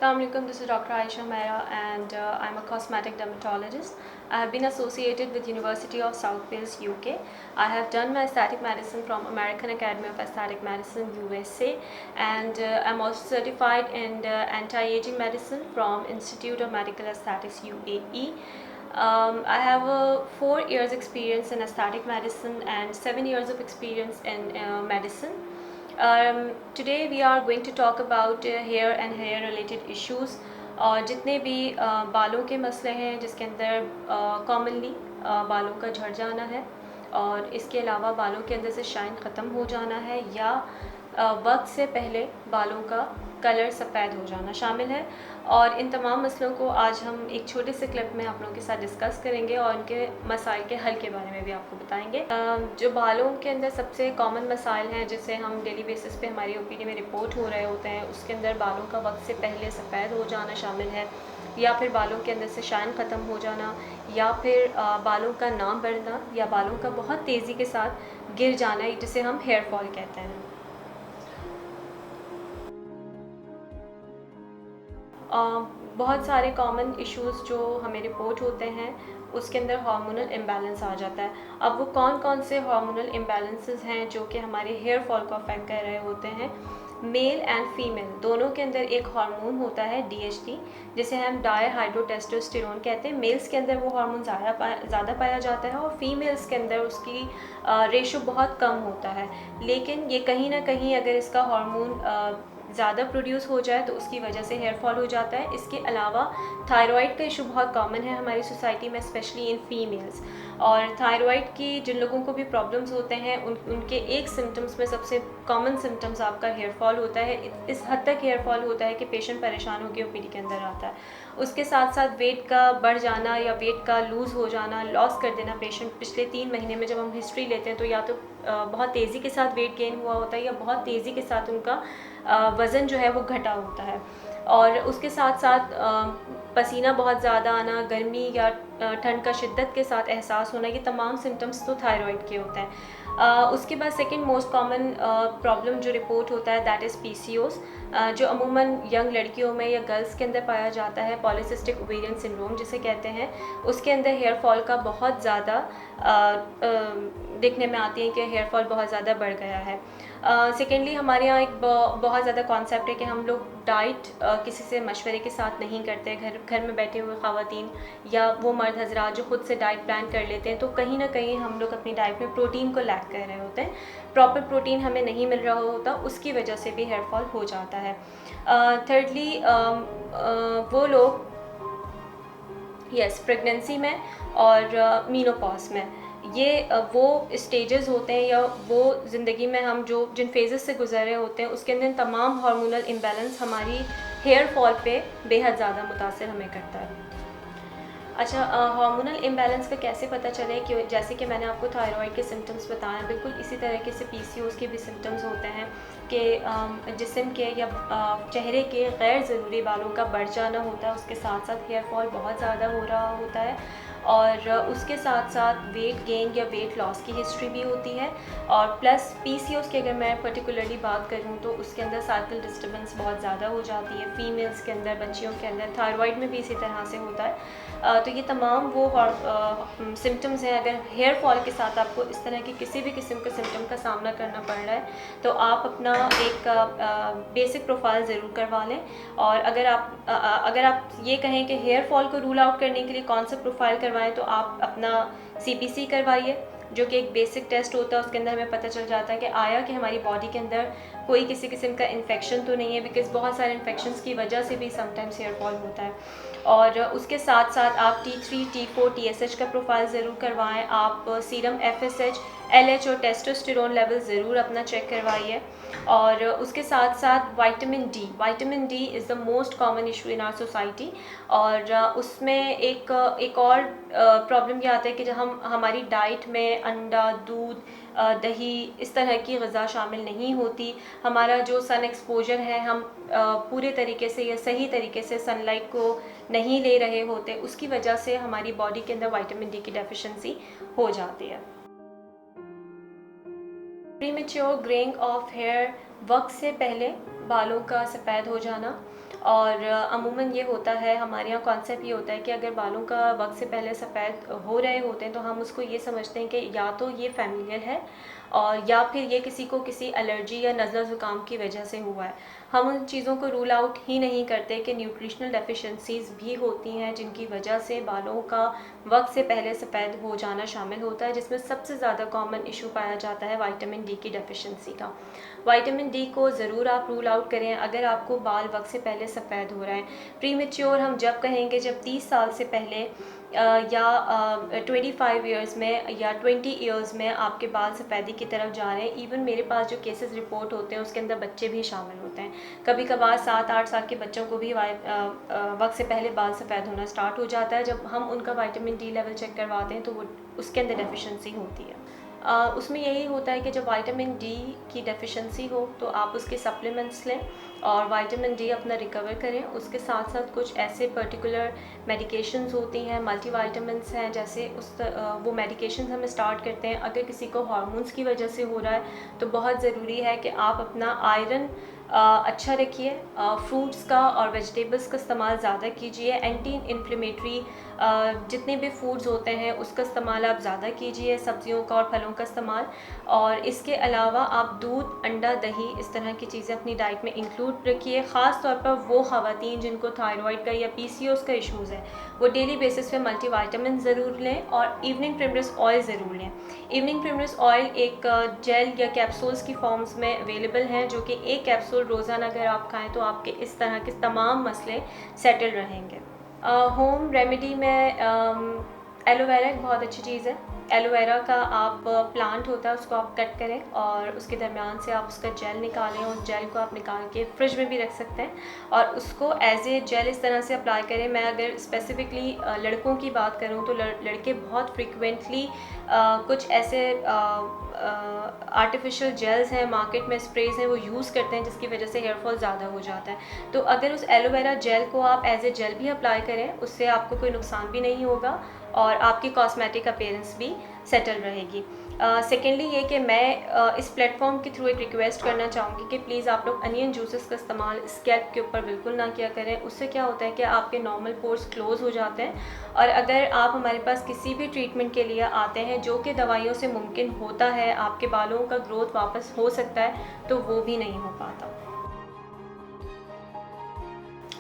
Assalamualaikum, this is Dr. Aisha Mehra and I'm a cosmetic dermatologist. I have been associated with University of South Wales, UK. I have done my aesthetic medicine from American Academy of Aesthetic Medicine, USA, and I'm also certified in anti-aging medicine from Institute of Medical Aesthetics, UAE. I have a 4 years experience in aesthetic medicine and 7 years of experience in medicine. Today we are going to talk about hair and hair related issues और जितने भी बालों के मसले हैं जिसके अंदर commonly बालों का झड़ जाना है और इसके अलावा बालों के अंदर से शाइन ख़त्म हो जाना है या वक्त से पहले बालों का कलर सफ़ेद हो जाना शामिल है। और इन तमाम मसलों को आज हम एक छोटे से क्लिप में आप लोगों के साथ डिस्कस करेंगे और उनके मसाइल के हल के बारे में भी आपको बताएंगे। जो बालों के अंदर सबसे कॉमन मसाइल हैं जिसे हम डेली बेसिस पे हमारी ओपीडी में रिपोर्ट हो रहे होते हैं, उसके अंदर बालों का वक्त से पहले सफ़ेद हो जाना शामिल है, या फिर बालों के अंदर से शाइन ख़त्म हो जाना, या फिर बालों का ना बढ़ना, या बालों का बहुत तेज़ी के साथ गिर जाना, जिसे हम हेयर फॉल कहते हैं। बहुत सारे कॉमन इश्यूज़ जो हमें रिपोर्ट होते हैं उसके अंदर हार्मोनल इम्बैलेंस आ जाता है। अब वो कौन कौन से हार्मोनल इम्बैलेंसेस हैं जो कि हमारे हेयर फॉल को अफेक्ट कर रहे होते हैं। मेल एंड फीमेल दोनों के अंदर एक हार्मोन होता है DHT, जिसे हम डायहाइड्रोटेस्टोस्टेरोन कहते हैं। मेल्स के अंदर वो हार्मोन ज़्यादा पाया जाता है और फीमेल्स के अंदर उसकी रेशो बहुत कम होता है। लेकिन ये कहीं ना कहीं अगर इसका हार्मोन ज़्यादा प्रोड्यूस हो जाए तो उसकी वजह से हेयर फॉल हो जाता है। इसके अलावा थायराइड का इशू बहुत कॉमन है हमारी सोसाइटी में, स्पेशली इन फीमेल्स। और थायराइड की जिन लोगों को भी प्रॉब्लम्स होते हैं उनके एक सिम्टम्स में सबसे कॉमन सिम्टम्स आपका हेयर फॉल होता है। इस हद तक हेयर फॉल होता है कि पेशेंट परेशान होकर ओपीडी के अंदर आता है। उसके साथ साथ वेट का बढ़ जाना या वेट का लूज़ हो जाना, लॉस कर देना पेशेंट। पिछले 3 महीने में जब हम हिस्ट्री लेते हैं तो या तो बहुत तेज़ी के साथ वेट गेन हुआ होता है या बहुत तेज़ी के साथ उनका वज़न जो है वो घटा होता है। और उसके साथ साथ पसीना बहुत ज़्यादा आना, गर्मी या ठंड का शिद्दत के साथ एहसास होना, ये तमाम सिम्टम्स तो थायराइड के होते हैं। उसके बाद सेकंड मोस्ट कॉमन प्रॉब्लम जो रिपोर्ट होता है दैट इज़ PCOS, जो अमूमन यंग लड़कियों में या गर्ल्स के अंदर पाया जाता है। पॉलीसिस्टिक ओवेरियन सिंड्रोम जिसे कहते हैं, उसके अंदर हेयर फॉल का बहुत ज़्यादा देखने में आती है कि हेयर फॉल बहुत ज़्यादा बढ़ गया है। सेकेंडली हमारे यहाँ एक बहुत ज़्यादा कॉन्सेप्ट है कि हम लोग डाइट किसी से मशवरे के साथ नहीं करते। घर में बैठे हुए ख़वातीन या वो मर्द हजरात जो ख़ुद से डाइट प्लान कर लेते हैं, तो कहीं ना कहीं हम लोग अपनी डाइट में प्रोटीन को लैक कर रहे होते हैं। प्रॉपर प्रोटीन हमें नहीं मिल रहा होता, उसकी वजह से भी हेयर फॉल हो जाता है। थर्डली वो लोग प्रेगनेंसी में और मीनोपॉज में, ये वो स्टेजेस होते हैं या वो ज़िंदगी में हम जो जिन फेजेस से गुजर रहे होते हैं उसके अंदर तमाम हार्मोनल इम्बैलेंस हमारी हेयर फॉल पे बेहद ज़्यादा मुतासिर हमें करता है। अच्छा, हार्मोनल इम्बैलेंस का कैसे पता चले कि जैसे कि मैंने आपको थायराइड के सिम्टम्स बताए, बिल्कुल इसी तरीके से PCOS के भी सिम्टम्स होते हैं कि जिस्म के या चेहरे के गैर ज़रूरी बालों का बढ़ जाना होता है। उसके साथ साथ हेयर फॉल बहुत ज़्यादा हो रहा होता है और उसके साथ साथ वेट गेन या वेट लॉस की हिस्ट्री भी होती है। और प्लस PCOS की अगर मैं पर्टिकुलरली बात करूँ तो उसके अंदर साइकिल डिस्टर्बेंस बहुत ज़्यादा हो जाती है फीमेल्स के अंदर, बच्चियों के अंदर। थायराइड में भी इसी तरह से होता है। तो ये तमाम वो सिम्टम्स हैं। अगर हेयर फॉल के साथ आपको इस तरह की किसी भी किस्म के सिम्टम का सामना करना पड़ रहा है तो आप अपना एक बेसिक प्रोफाइल ज़रूर करवा लें। और अगर आप ये कहें कि हेयर फॉल को रूल आउट करने के लिए कौन सा प्रोफाइल करवाएं, तो आप अपना CPC करवाइए, जो कि एक बेसिक टेस्ट होता है। उसके अंदर हमें पता चल जाता है कि आया कि हमारी बॉडी के अंदर कोई किसी किस्म का इन्फेक्शन तो नहीं है, बिकॉज़ बहुत सारे इन्फेक्शंस की वजह से भी समटाइम्स हेयर फॉल होता है। और उसके साथ साथ आप T3, T4, TSH का प्रोफाइल ज़रूर करवाएं। आप सीरम FSH, LH और टेस्टोस्टेरोन लेवल ज़रूर अपना चेक करवाइए। और उसके साथ साथ vitamin D is the most common issue in our society. और उसमें एक और प्रॉब्लम ये आता है कि जब हमारी डाइट में अंडा, दूध, दही, इस तरह की ग़िज़ा शामिल नहीं होती। हमारा जो सन एक्सपोजर है, हम पूरे तरीके से या सही तरीके से सनलाइट को नहीं ले रहे होते, उसकी वजह से हमारी बॉडी के अंदर विटामिन D की डेफिशिएंसी हो जाती है। प्रीमेच्योर ग्रेइंग ऑफ हेयर, वक्त से पहले बालों का सफ़ेद हो जाना, और अमूमन ये होता है, हमारे यहाँ कॉन्सेप्ट ये होता है कि अगर बालों का वक्त से पहले सफ़ेद हो रहे होते हैं तो हम उसको ये समझते हैं कि या तो ये फैमिलियल है और या फिर ये किसी को किसी एलर्जी या नज़ला ज़ुकाम की वजह से हुआ है। हम उन चीज़ों को रूल आउट ही नहीं करते कि न्यूट्रिशनल डेफिशिएंसीज़ भी होती हैं जिनकी वजह से बालों का वक्त से पहले सफ़ेद हो जाना शामिल होता है, जिसमें सबसे ज़्यादा कॉमन इशू पाया जाता है विटामिन डी की डेफिशिएंसी का। विटामिन डी को ज़रूर आप रूल आउट करें अगर आपको बाल वक्त से पहले सफ़ेद हो रहे हैं। प्रीमेच्योर हम जब कहेंगे जब 30 साल से पहले या 25 ईयर्स में या 20 ईयर्स में आपके बाल सफ़ेदी की तरफ जा रहे हैं। इवन मेरे पास जो केसेस रिपोर्ट होते हैं उसके अंदर बच्चे भी शामिल होते हैं। कभी कभार 7-8 साल के बच्चों को भी वक्त से पहले बाल सफ़ेद होना स्टार्ट हो जाता है। जब हम उनका विटामिन डी लेवल चेक करवाते हैं तो वो उसके अंदर डेफिशिएंसी होती है। उसमें यही होता है कि जब विटामिन डी की डेफिशिएंसी हो तो आप उसके सप्लीमेंट्स लें और विटामिन डी अपना रिकवर करें। उसके साथ साथ कुछ ऐसे पर्टिकुलर मेडिकेशंस होती हैं, मल्टीविटामिन्स हैं, जैसे वो मेडिकेशंस हम स्टार्ट करते हैं अगर किसी को हार्मोन्स की वजह से हो रहा है तो बहुत ज़रूरी है कि आप अपना आयरन अच्छा रखिए। फ्रूट्स का और वेजिटेबल्स का इस्तेमाल ज़्यादा कीजिए। एंटी इन्फ्लेमेटरी जितने भी फूड्स होते हैं उसका इस्तेमाल आप ज़्यादा कीजिए, सब्जियों का और फलों का इस्तेमाल। और इसके अलावा आप दूध, अंडा, दही इस तरह की चीज़ें अपनी डाइट में इंक्लूड रखिए। ख़ास तौर पर वो ख़वातीन जिनको थायराइड का या पीसीओएस का इशूज़ है वो डेली बेसिस पे मल्टीविटामिन ज़रूर लें और इवनिंग प्रिमरस ऑयल ज़रूर लें। इवनिंग प्रिमरस ऑयल एक जेल या कैप्सूल्स की फॉर्म्स में अवेलेबल हैं, जो कि एक कैप्सूल रोज़ाना अगर आप खाएं तो आपके इस तरह के तमाम मसले सेटल रहेंगे। होम रेमेडी में एलोवेरा एक बहुत अच्छी चीज़ है। एलोवेरा का आप प्लांट होता है उसको आप कट करें और उसके दरमियान से आप उसका जेल निकालें। उस जेल को आप निकाल के फ्रिज में भी रख सकते हैं और उसको एज ए जेल इस तरह से अप्लाई करें। मैं अगर स्पेसिफ़िकली लड़कों की बात करूं तो लड़के बहुत फ्रिक्वेंटली कुछ ऐसे आर्टिफिशियल जेल्स हैं मार्केट में, स्प्रेज हैं, वो यूज़ करते हैं जिसकी वजह से हेयर फॉल ज़्यादा हो जाता है। तो अगर उस एलोवेरा जेल को आप एज ए जेल भी अप्लाई करें उससे आपको कोई नुकसान भी नहीं होगा और आपकी कॉस्मेटिक अपीयरेंस भी सेटल रहेगी। सेकेंडली ये कि मैं इस प्लेटफॉर्म के थ्रू एक रिक्वेस्ट करना चाहूँगी कि प्लीज़ आप लोग अनियन जूसेस का इस्तेमाल स्कैल्प के ऊपर बिल्कुल ना किया करें। उससे क्या होता है कि आपके नॉर्मल पोर्स क्लोज़ हो जाते हैं और अगर आप हमारे पास किसी भी ट्रीटमेंट के लिए आते हैं जो कि दवाइयों से मुमकिन होता है, आपके बालों का ग्रोथ वापस हो सकता है, तो वो भी नहीं हो पाता।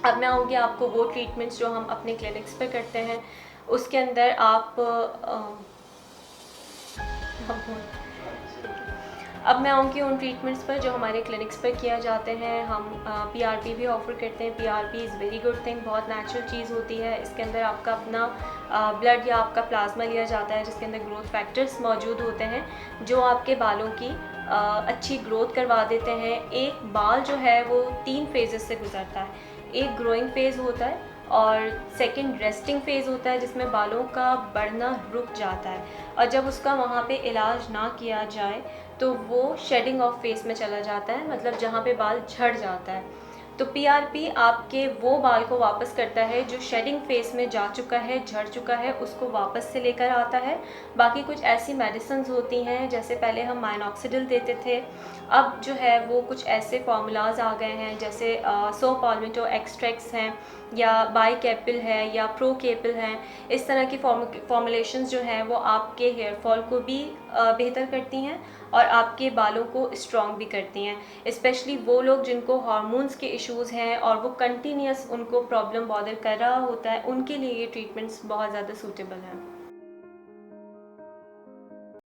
अब मैं आऊँगी आपको वो ट्रीटमेंट्स जो हम अपने क्लिनिक्स पर करते हैं। उसके अंदर आप अब मैं आऊँगी उन ट्रीटमेंट्स पर जो हमारे क्लिनिक्स पर किया जाते हैं। हम पीआरपी भी ऑफ़र करते हैं। PRP is very good thing, बहुत नेचुरल चीज़ होती है। इसके अंदर आपका अपना ब्लड या आपका प्लाज्मा लिया जाता है जिसके अंदर ग्रोथ फैक्टर्स मौजूद होते हैं जो आपके बालों की अच्छी ग्रोथ करवा देते हैं। एक बाल जो है वो 3 फेजेस से गुजरता है। एक ग्रोइंग फेज़ होता है और सेकंड रेस्टिंग फ़ेज़ होता है जिसमें बालों का बढ़ना रुक जाता है और जब उसका वहाँ पे इलाज ना किया जाए तो वो शेडिंग ऑफ फेस में चला जाता है, मतलब जहाँ पे बाल झड़ जाता है। तो पीआरपी आपके वो बाल को वापस करता है जो शेडिंग फेस में जा चुका है, झड़ चुका है, उसको वापस से लेकर आता है। बाकी कुछ ऐसी मेडिसिन्स होती हैं, जैसे पहले हम माइनॉक्सिडिल देते थे, अब जो है वो कुछ ऐसे फार्मूलाज आ गए हैं जैसे सो पाल्मेटो एक्सट्रैक्ट्स हैं या बाइकेपिल है या प्रोकेपिल हैं। इस तरह की फॉर्मुलेशंस जो हैं वो आपके हेयर फॉल को भी बेहतर करती हैं और आपके बालों को स्ट्रॉन्ग भी करती हैं। स्पेशली वो लोग जिनको हार्मोन्स के इश्यूज़ हैं और वो कंटिन्यूस उनको प्रॉब्लम बॉदर कर रहा होता है, उनके लिए ये ट्रीटमेंट्स बहुत ज़्यादा सूटेबल हैं।